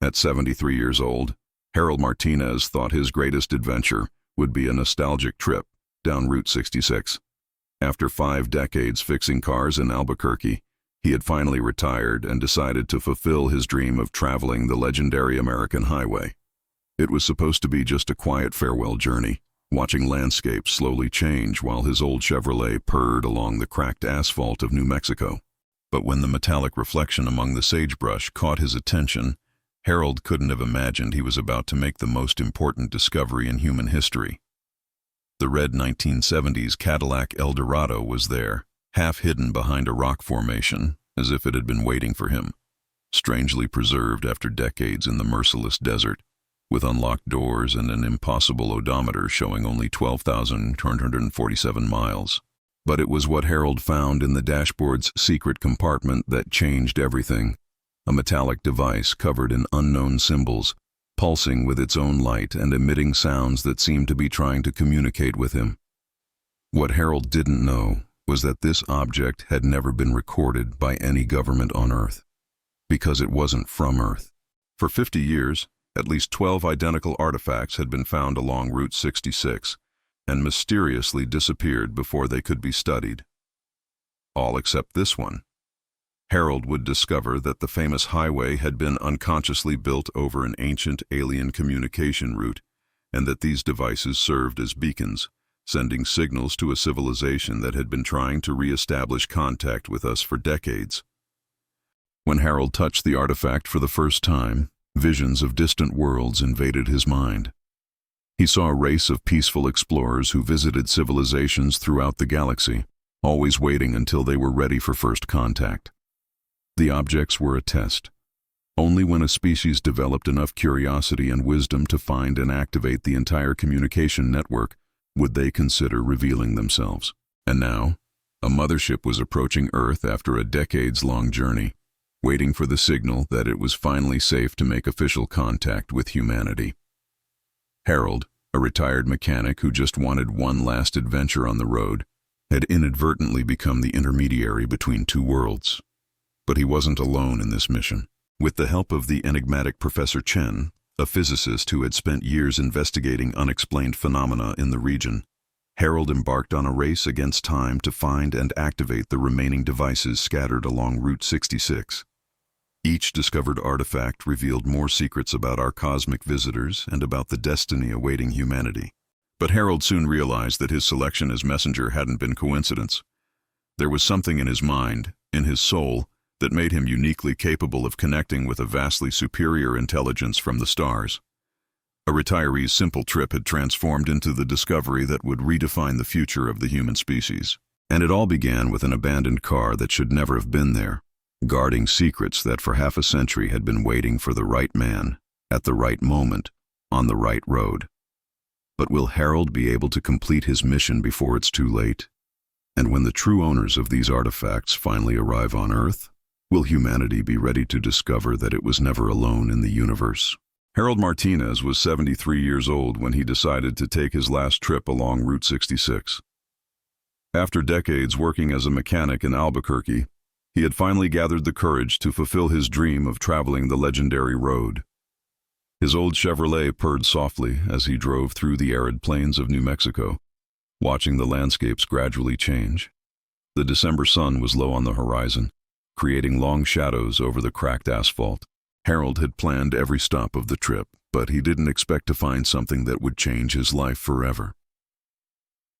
At 73 years old, Harold Martinez thought his greatest adventure would be a nostalgic trip down Route 66. After 5 decades fixing cars in Albuquerque, he had finally retired and decided to fulfill his dream of traveling the legendary American highway. It was supposed to be just a quiet farewell journey, watching landscapes slowly change while his old Chevrolet purred along the cracked asphalt of New Mexico. But when the metallic reflection among the sagebrush caught his attention, Harold couldn't have imagined he was about to make the most important discovery in human history. The red 1970s Cadillac Eldorado was there, half hidden behind a rock formation, as if it had been waiting for him, strangely preserved after decades in the merciless desert, with unlocked doors and an impossible odometer showing only 12,247 miles. But it was what Harold found in the dashboard's secret compartment that changed everything. A metallic device covered in unknown symbols, pulsing with its own light and emitting sounds that seemed to be trying to communicate with him. What Harold didn't know was that this object had never been recorded by any government on Earth, because it wasn't from Earth. For 50 years, at least 12 identical artifacts had been found along Route 66 and mysteriously disappeared before they could be studied. All except this one. Harold would discover that the famous highway had been unconsciously built over an ancient alien communication route, and that these devices served as beacons, sending signals to a civilization that had been trying to re-establish contact with us for decades. When Harold touched the artifact for the first time, visions of distant worlds invaded his mind. He saw a race of peaceful explorers who visited civilizations throughout the galaxy, always waiting until they were ready for first contact. The objects were a test. Only when a species developed enough curiosity and wisdom to find and activate the entire communication network would they consider revealing themselves. And now, a mothership was approaching Earth after a decades-long journey, waiting for the signal that it was finally safe to make official contact with humanity. Harold, a retired mechanic who just wanted one last adventure on the road, had inadvertently become the intermediary between two worlds. But he wasn't alone in this mission. With the help of the enigmatic Professor Chen, a physicist who had spent years investigating unexplained phenomena in the region, Harold embarked on a race against time to find and activate the remaining devices scattered along Route 66. Each discovered artifact revealed more secrets about our cosmic visitors and about the destiny awaiting humanity. But Harold soon realized that his selection as messenger hadn't been coincidence. There was something in his mind, in his soul, that made him uniquely capable of connecting with a vastly superior intelligence from the stars. A retiree's simple trip had transformed into the discovery that would redefine the future of the human species. And it all began with an abandoned car that should never have been there, guarding secrets that for half a century had been waiting for the right man, at the right moment, on the right road. But will Harold be able to complete his mission before it's too late? And when the true owners of these artifacts finally arrive on Earth, will humanity be ready to discover that it was never alone in the universe? Harold Martinez was 73 years old when he decided to take his last trip along Route 66. After decades working as a mechanic in Albuquerque, he had finally gathered the courage to fulfill his dream of traveling the legendary road. His old Chevrolet purred softly as he drove through the arid plains of New Mexico, watching the landscapes gradually change. The December sun was low on the horizon, creating long shadows over the cracked asphalt. Harold had planned every stop of the trip, but he didn't expect to find something that would change his life forever.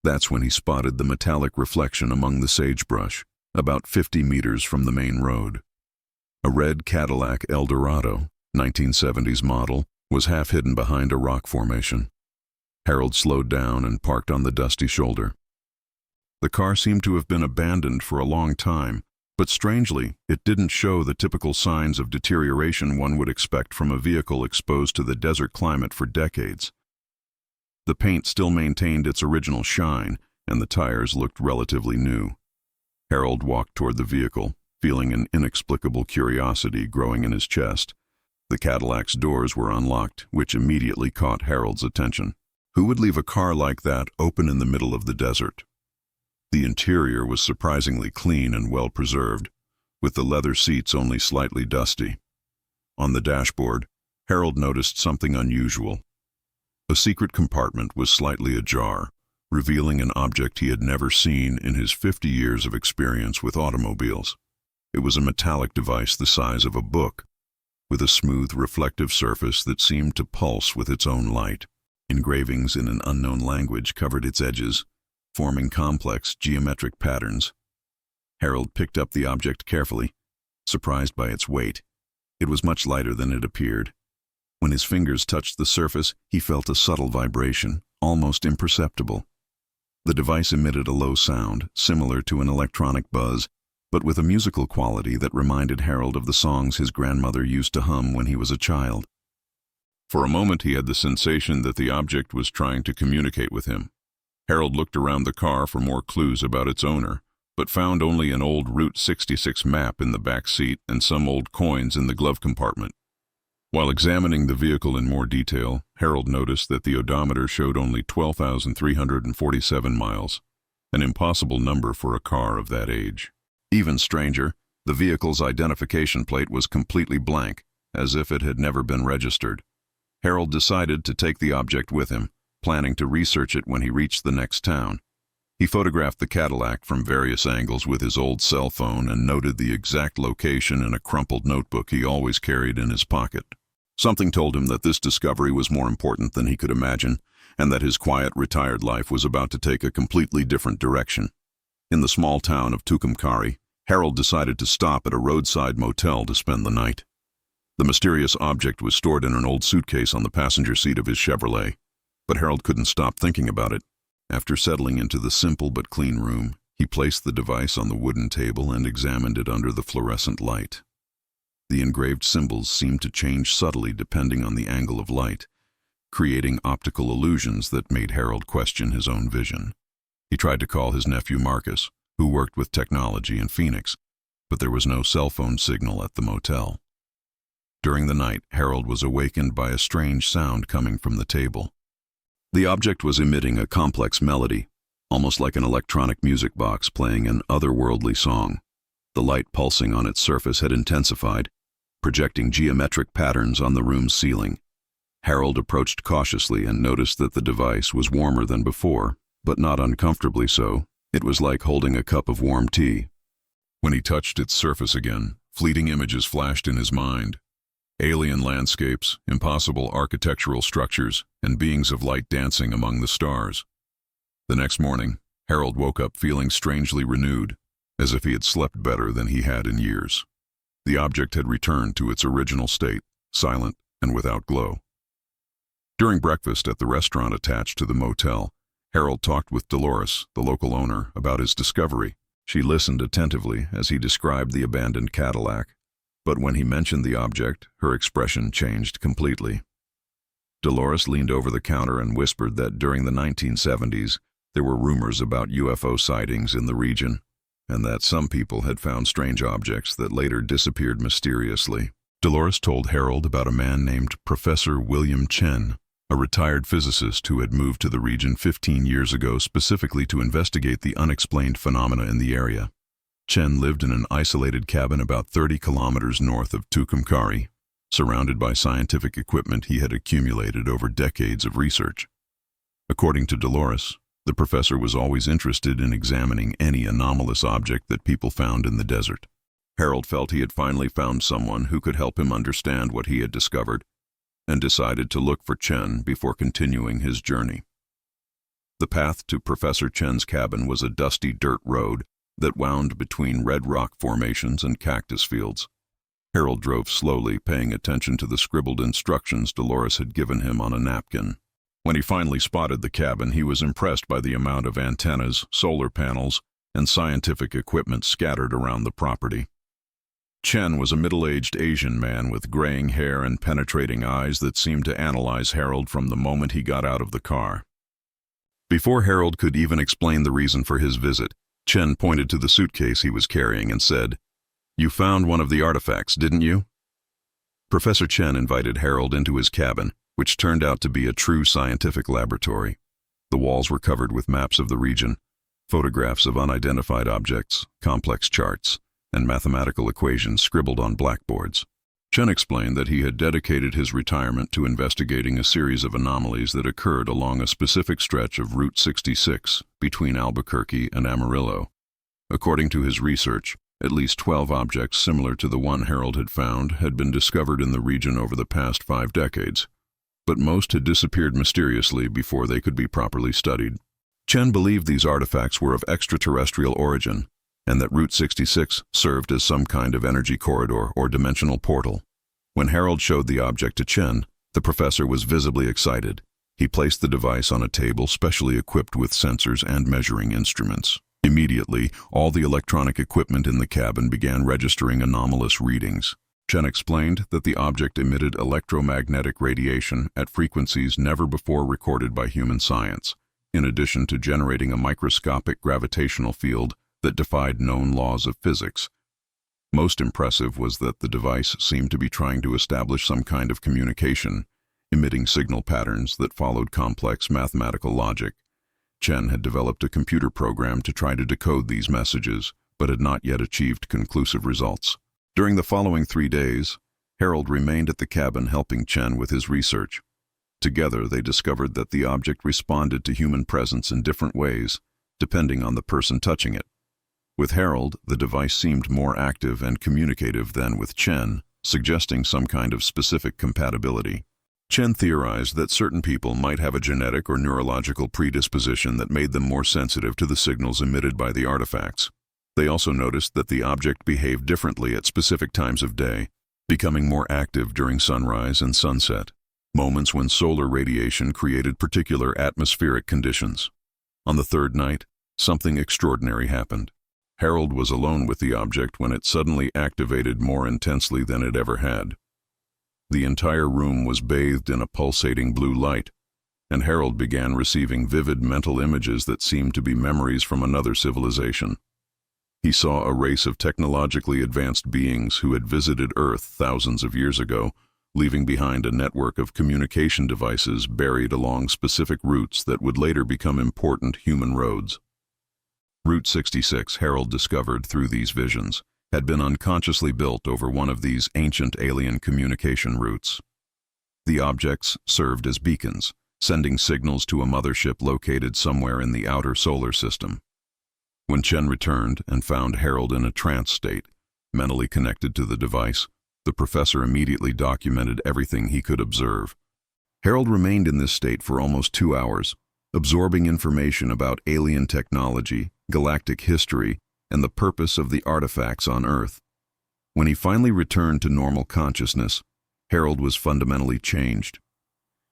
That's when he spotted the metallic reflection among the sagebrush, about 50 meters from the main road. A red Cadillac Eldorado, 1970s model, was half hidden behind a rock formation. Harold slowed down and parked on the dusty shoulder. The car seemed to have been abandoned for a long time, but strangely, it didn't show the typical signs of deterioration one would expect from a vehicle exposed to the desert climate for decades. The paint still maintained its original shine, and the tires looked relatively new. Harold walked toward the vehicle, feeling an inexplicable curiosity growing in his chest. The Cadillac's doors were unlocked, which immediately caught Harold's attention. Who would leave a car like that open in the middle of the desert? The interior was surprisingly clean and well-preserved, with the leather seats only slightly dusty. On the dashboard, Harold noticed something unusual. A secret compartment was slightly ajar, revealing an object he had never seen in his 50 years of experience with automobiles. It was a metallic device the size of a book, with a smooth, reflective surface that seemed to pulse with its own light. Engravings in an unknown language covered its edges, forming complex geometric patterns. Harold picked up the object carefully, surprised by its weight. It was much lighter than it appeared. When his fingers touched the surface, he felt a subtle vibration, almost imperceptible. The device emitted a low sound, similar to an electronic buzz, but with a musical quality that reminded Harold of the songs his grandmother used to hum when he was a child. For a moment he had the sensation that the object was trying to communicate with him. Harold looked around the car for more clues about its owner, but found only an old Route 66 map in the back seat and some old coins in the glove compartment. While examining the vehicle in more detail, Harold noticed that the odometer showed only 12,347 miles, an impossible number for a car of that age. Even stranger, the vehicle's identification plate was completely blank, as if it had never been registered. Harold decided to take the object with him, planning to research it when he reached the next town. He photographed the Cadillac from various angles with his old cell phone and noted the exact location in a crumpled notebook he always carried in his pocket. Something told him that this discovery was more important than he could imagine, and that his quiet, retired life was about to take a completely different direction. In the small town of Tucumcari, Harold decided to stop at a roadside motel to spend the night. The mysterious object was stored in an old suitcase on the passenger seat of his Chevrolet, but Harold couldn't stop thinking about it. After settling into the simple but clean room, he placed the device on the wooden table and examined it under the fluorescent light. The engraved symbols seemed to change subtly depending on the angle of light, creating optical illusions that made Harold question his own vision. He tried to call his nephew Marcus, who worked with technology in Phoenix, but there was no cell phone signal at the motel. During the night, Harold was awakened by a strange sound coming from the table. The object was emitting a complex melody, almost like an electronic music box playing an otherworldly song. The light pulsing on its surface had intensified, projecting geometric patterns on the room's ceiling. Harold approached cautiously and noticed that the device was warmer than before, but not uncomfortably so. It was like holding a cup of warm tea. When he touched its surface again, fleeting images flashed in his mind. Alien landscapes, impossible architectural structures, and beings of light dancing among the stars. The next morning, Harold woke up feeling strangely renewed, as if he had slept better than he had in years. The object had returned to its original state, silent and without glow. During breakfast at the restaurant attached to the motel, Harold talked with Dolores, the local owner, about his discovery. She listened attentively as he described the abandoned Cadillac, but when he mentioned the object, her expression changed completely. Dolores leaned over the counter and whispered that during the 1970s, there were rumors about UFO sightings in the region, and that some people had found strange objects that later disappeared mysteriously. Dolores told Harold about a man named Professor William Chen, a retired physicist who had moved to the region 15 years ago specifically to investigate the unexplained phenomena in the area. Chen lived in an isolated cabin about 30 kilometers north of Tucumcari, surrounded by scientific equipment he had accumulated over decades of research. According to Dolores, the professor was always interested in examining any anomalous object that people found in the desert. Harold felt he had finally found someone who could help him understand what he had discovered, and decided to look for Chen before continuing his journey. The path to Professor Chen's cabin was a dusty dirt road that wound between red rock formations and cactus fields. Harold drove slowly, paying attention to the scribbled instructions Dolores had given him on a napkin. When he finally spotted the cabin, he was impressed by the amount of antennas, solar panels, and scientific equipment scattered around the property. Chen was a middle-aged Asian man with graying hair and penetrating eyes that seemed to analyze Harold from the moment he got out of the car. Before Harold could even explain the reason for his visit, Chen pointed to the suitcase he was carrying and said, "You found one of the artifacts, didn't you?" Professor Chen invited Harold into his cabin, which turned out to be a true scientific laboratory. The walls were covered with maps of the region, photographs of unidentified objects, complex charts, and mathematical equations scribbled on blackboards. Chen explained that he had dedicated his retirement to investigating a series of anomalies that occurred along a specific stretch of Route 66 between Albuquerque and Amarillo. According to his research, at least 12 objects similar to the one Harold had found had been discovered in the region over the past 5 decades, but most had disappeared mysteriously before they could be properly studied. Chen believed these artifacts were of extraterrestrial origin, and that Route 66 served as some kind of energy corridor or dimensional portal. When Harold showed the object to Chen, the professor was visibly excited. He placed the device on a table specially equipped with sensors and measuring instruments. Immediately, all the electronic equipment in the cabin began registering anomalous readings. Chen explained that the object emitted electromagnetic radiation at frequencies never before recorded by human science, in addition to generating a microscopic gravitational field that defied known laws of physics. Most impressive was that the device seemed to be trying to establish some kind of communication, emitting signal patterns that followed complex mathematical logic. Chen had developed a computer program to try to decode these messages, but had not yet achieved conclusive results. During the following 3 days, Harold remained at the cabin helping Chen with his research. Together, they discovered that the object responded to human presence in different ways, depending on the person touching it. With Harold, the device seemed more active and communicative than with Chen, suggesting some kind of specific compatibility. Chen theorized that certain people might have a genetic or neurological predisposition that made them more sensitive to the signals emitted by the artifacts. They also noticed that the object behaved differently at specific times of day, becoming more active during sunrise and sunset, moments when solar radiation created particular atmospheric conditions. On the 3rd night, something extraordinary happened. Harold was alone with the object when it suddenly activated more intensely than it ever had. The entire room was bathed in a pulsating blue light, and Harold began receiving vivid mental images that seemed to be memories from another civilization. He saw a race of technologically advanced beings who had visited Earth thousands of years ago, leaving behind a network of communication devices buried along specific routes that would later become important human roads. Route 66, Harold discovered through these visions, had been unconsciously built over one of these ancient alien communication routes. The objects served as beacons, sending signals to a mothership located somewhere in the outer solar system. When Chen returned and found Harold in a trance state, mentally connected to the device, the professor immediately documented everything he could observe. Harold remained in this state for almost 2 hours, absorbing information about alien technology, galactic history, and the purpose of the artifacts on Earth. When he finally returned to normal consciousness, Harold was fundamentally changed.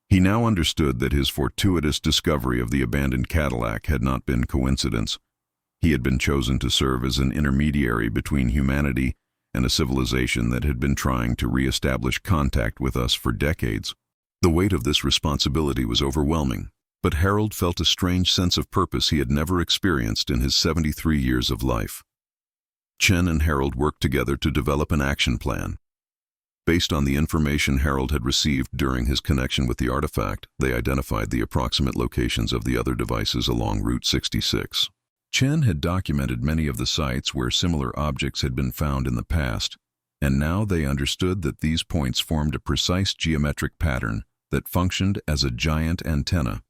He now understood that his fortuitous discovery of the abandoned Cadillac had not been coincidence. He had been chosen to serve as an intermediary between humanity and a civilization that had been trying to re-establish contact with us for decades. The weight of this responsibility was overwhelming, but Harold felt a strange sense of purpose he had never experienced in his 73 years of life. Chen and Harold worked together to develop an action plan. Based on the information Harold had received during his connection with the artifact, they identified the approximate locations of the other devices along Route 66. Chen had documented many of the sites where similar objects had been found in the past, and now they understood that these points formed a precise geometric pattern that functioned as a giant antenna.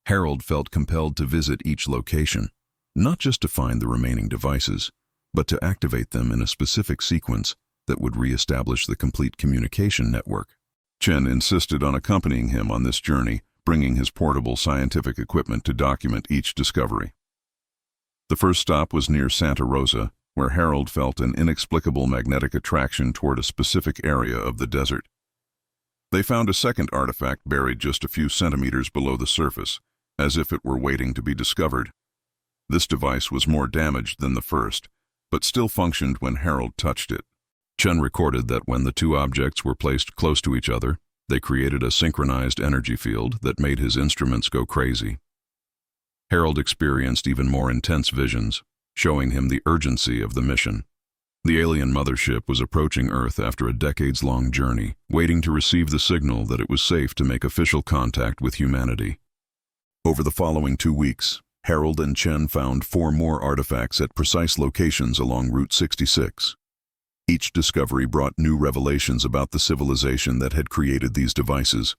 Harold felt compelled to visit each location, not just to find the remaining devices, but to activate them in a specific sequence that would re-establish the complete communication network. Chen insisted on accompanying him on this journey, bringing his portable scientific equipment to document each discovery. The first stop was near Santa Rosa, where Harold felt an inexplicable magnetic attraction toward a specific area of the desert. They found a second artifact buried just a few centimeters below the surface, as if it were waiting to be discovered. This device was more damaged than the first, but still functioned when Harold touched it. Chen recorded that when the two objects were placed close to each other, they created a synchronized energy field that made his instruments go crazy. Harold experienced even more intense visions, showing him the urgency of the mission. The alien mothership was approaching Earth after a decades-long journey, waiting to receive the signal that it was safe to make official contact with humanity. Over the following 2 weeks, Harold and Chen found 4 more artifacts at precise locations along Route 66. Each discovery brought new revelations about the civilization that had created these devices.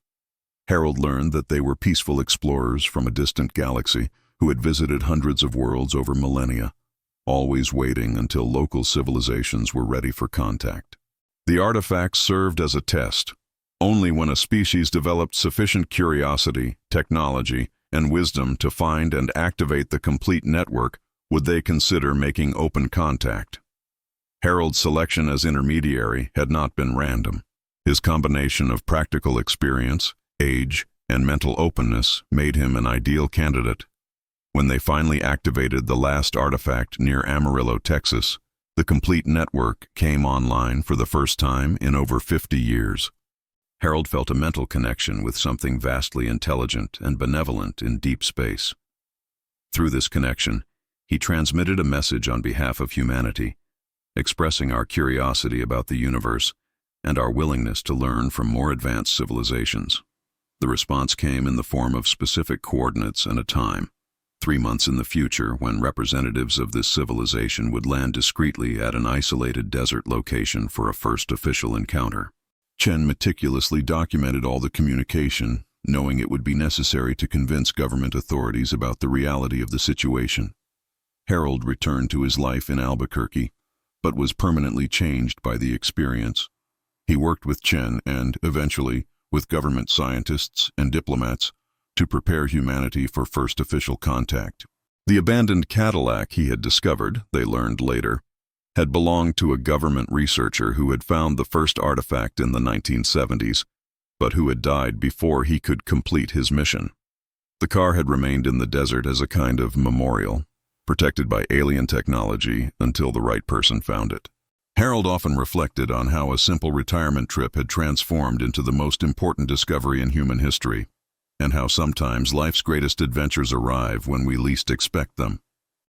Harold learned that they were peaceful explorers from a distant galaxy who had visited hundreds of worlds over millennia, always waiting until local civilizations were ready for contact. The artifacts served as a test. Only when a species developed sufficient curiosity, technology, and wisdom to find and activate the complete network would they consider making open contact. Harold's selection as intermediary had not been random. His combination of practical experience, age, and mental openness made him an ideal candidate. When they finally activated the last artifact near Amarillo, Texas, the complete network came online for the first time in over 50 years. Harold felt a mental connection with something vastly intelligent and benevolent in deep space. Through this connection, he transmitted a message on behalf of humanity, expressing our curiosity about the universe and our willingness to learn from more advanced civilizations. The response came in the form of specific coordinates and a time, 3 months in the future, when representatives of this civilization would land discreetly at an isolated desert location for a first official encounter. Chen meticulously documented all the communication, knowing it would be necessary to convince government authorities about the reality of the situation. Harold returned to his life in Albuquerque, but was permanently changed by the experience. He worked with Chen and, eventually, with government scientists and diplomats to prepare humanity for first official contact. The abandoned Cadillac he had discovered, they learned later, had belonged to a government researcher who had found the first artifact in the 1970s, but who had died before he could complete his mission. The car had remained in the desert as a kind of memorial, protected by alien technology until the right person found it. Harold often reflected on how a simple retirement trip had transformed into the most important discovery in human history, and how sometimes life's greatest adventures arrive when we least expect them.